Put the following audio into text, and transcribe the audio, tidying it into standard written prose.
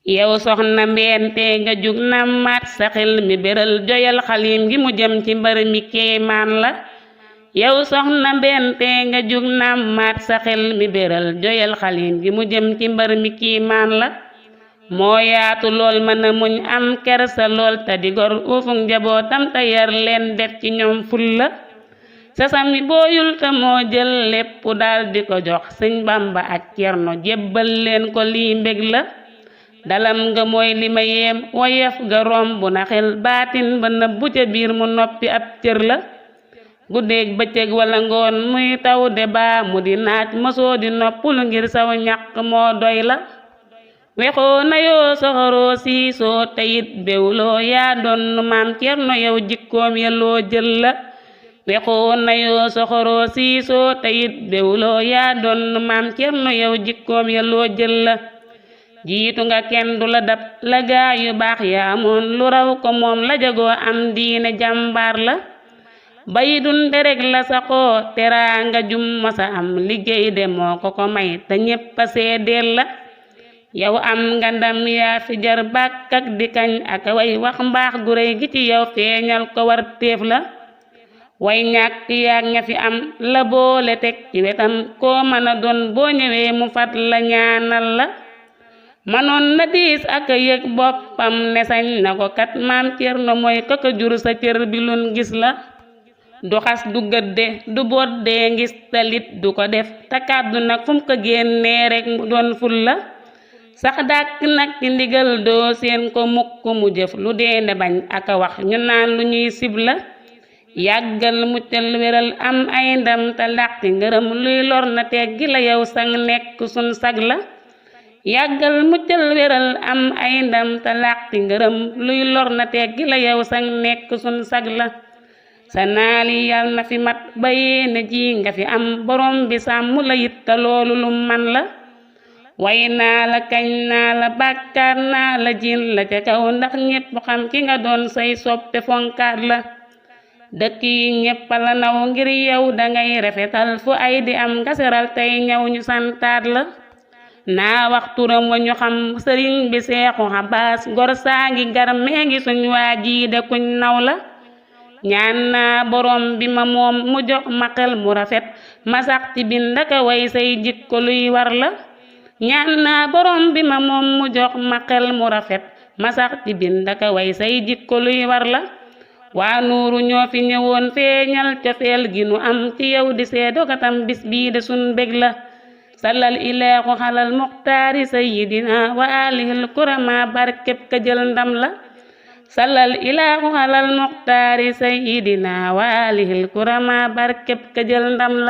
yow soxna mbeen te nga jug nammaat sa xel mi béral joyal xalim gi mu jëm ci mbar mi kéemaan la yow soxna mbeen te nga jug nammaat sa xel mi béral joyal xalim gi mu jëm ci mbar mi kéemaan la moo yaatu lool mën a muñ am kersa lool te di gor uufuk njabootam te yar leen def ci ñoom fulla sasam mi booyul te moo jël lépp daal di ko jox sëñ Bamba ak Cerno jébbal leen ko lii mbég la dalam nga mooy li ma yéem woyef ga romb na xel baatin ba nëbbu ca biir mu noppi ab cër la guddeeg bëccëg wala ngoon muy taw de baa mu di naaj mosoo di noppulu ngir saw ñàq moo doy la wexoo na yoo soxoroo siisoo teyit bewloo yaa doon maam Cerno yow jikkoom ya loo jël la wexoo na yoo soxoroo siisoo teyit bewloo yaa doon maam Cerno yow jikkoom ya loo jël la jiitu nga kenn du la dab la gaa yu baax yaa amoon lu raw ko moom la jagoo am diine jàmbaar la bay dunde rek la saxoo teraanga jum masa am liggéey de moo ko may te ñépp a seedeel la yow am nga ndam yaa fi jar bàkk ak di kañ ak way wax mbaax gu réy gi ci yow feeñal ko war téef la way ñàkk yaag ña fi am la boole teg ci wetam koo mën a doon boo ñëwee mu fat la ñaanal la manoon na diis ak yëg boppam ne sañ na ko kat maam Cerno mooy kaka jur sa cër bi lun gis la du xas du gëdde du boddee ngis talit du ko def te kàddu nag fu mu ko génnee rek mu doon ful la sax dàkk nag ci ndigal doo seen ko mukk mu jëf lu dee ne bañ ak a wax ñu naan lu ñuy sib la yàggal muccal wéral am ay ndam te làqi ngërëm luy lor na teggi la yow sang nekk sun sag la yàggal muccal wéral am ay ndam te làqi ngërëm luy lor na teggi la yow sang nekk sun sag la sa naali yal na fi mat ba yéene ji nga fi am borom bi sàmm la yitta loolu lu man la way naa la kañ naa la bàkkaar naa la jin la ca kaw ndax ñépp xam ki nga doon say soppe fonkaat la dëkk yi ñépp la naw ngir yow dangay rafetal fu ay di am nga seral tey ñëw ñu santaat la naa wax turam wa ñu xam sëriñ bi Seexu Abbas gor saa ngi gar mee ngi suñ waa jii de kuñ naw la ñaan naa borom bi ma moom mu jox ma xel mu rafet ma sax ci bind ak way say jikko luy war la ñaan naa borom bi ma moom mu jox ma xel mu rafet ma sax ci bind ak way say jikko luy war la waa nuuru ñoo fi ñëwoon feeñal cofeel gi nu am ci yow di seedo katam bis bii de sun bég la sallal ilaahu xalal muxtaari sayyidina wa alihil kurama barkeb ka jël ndam la sallal ilaahu xalal muxtaari sayyidina wa alihil kurama barkeb ka jël ndam la